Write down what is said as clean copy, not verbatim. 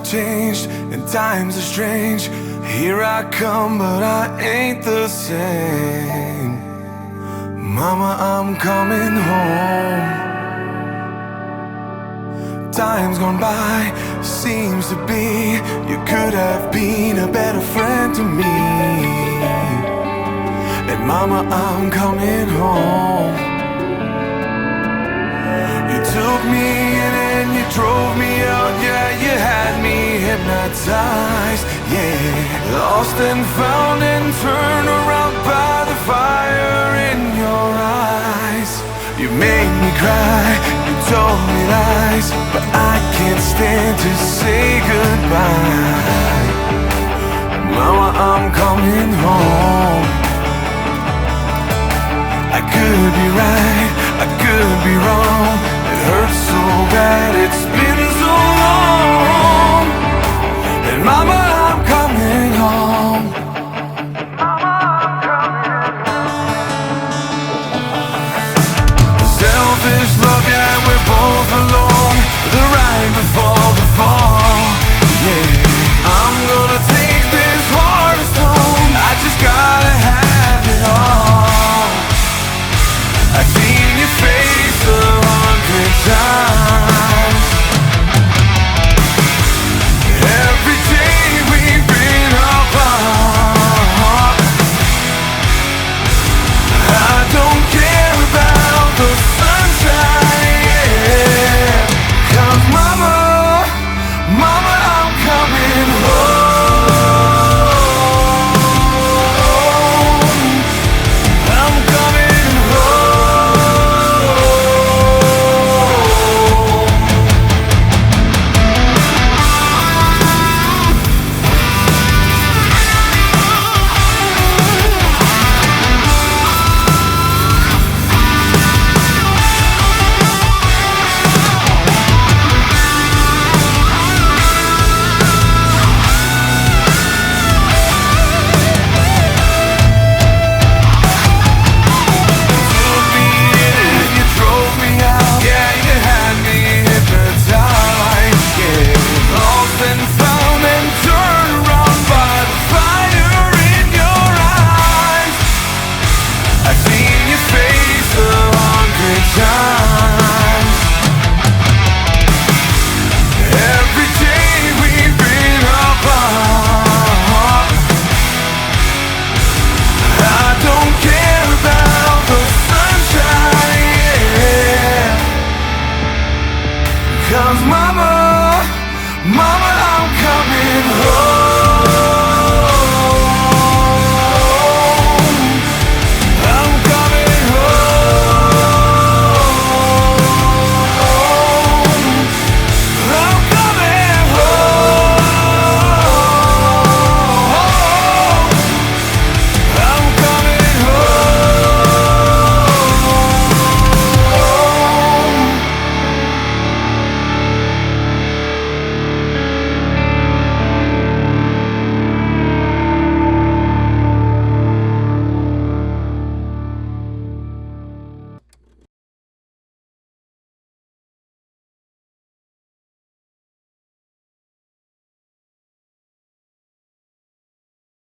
have changed and times are strange. Here I come, but I ain't the same. Mama, I'm coming home. Time's gone by, seems to be you could have been a better friend to me. And Mama, I'm coming home. You took me in and you drove me out. Yeah, you had me hypnotized. Yeah, lost and found and turned around by the fire in your eyes. You made me cry, you told me lies, but I can't stand to say goodbye. Mama, I'm coming home. I could be right, I could be wrong.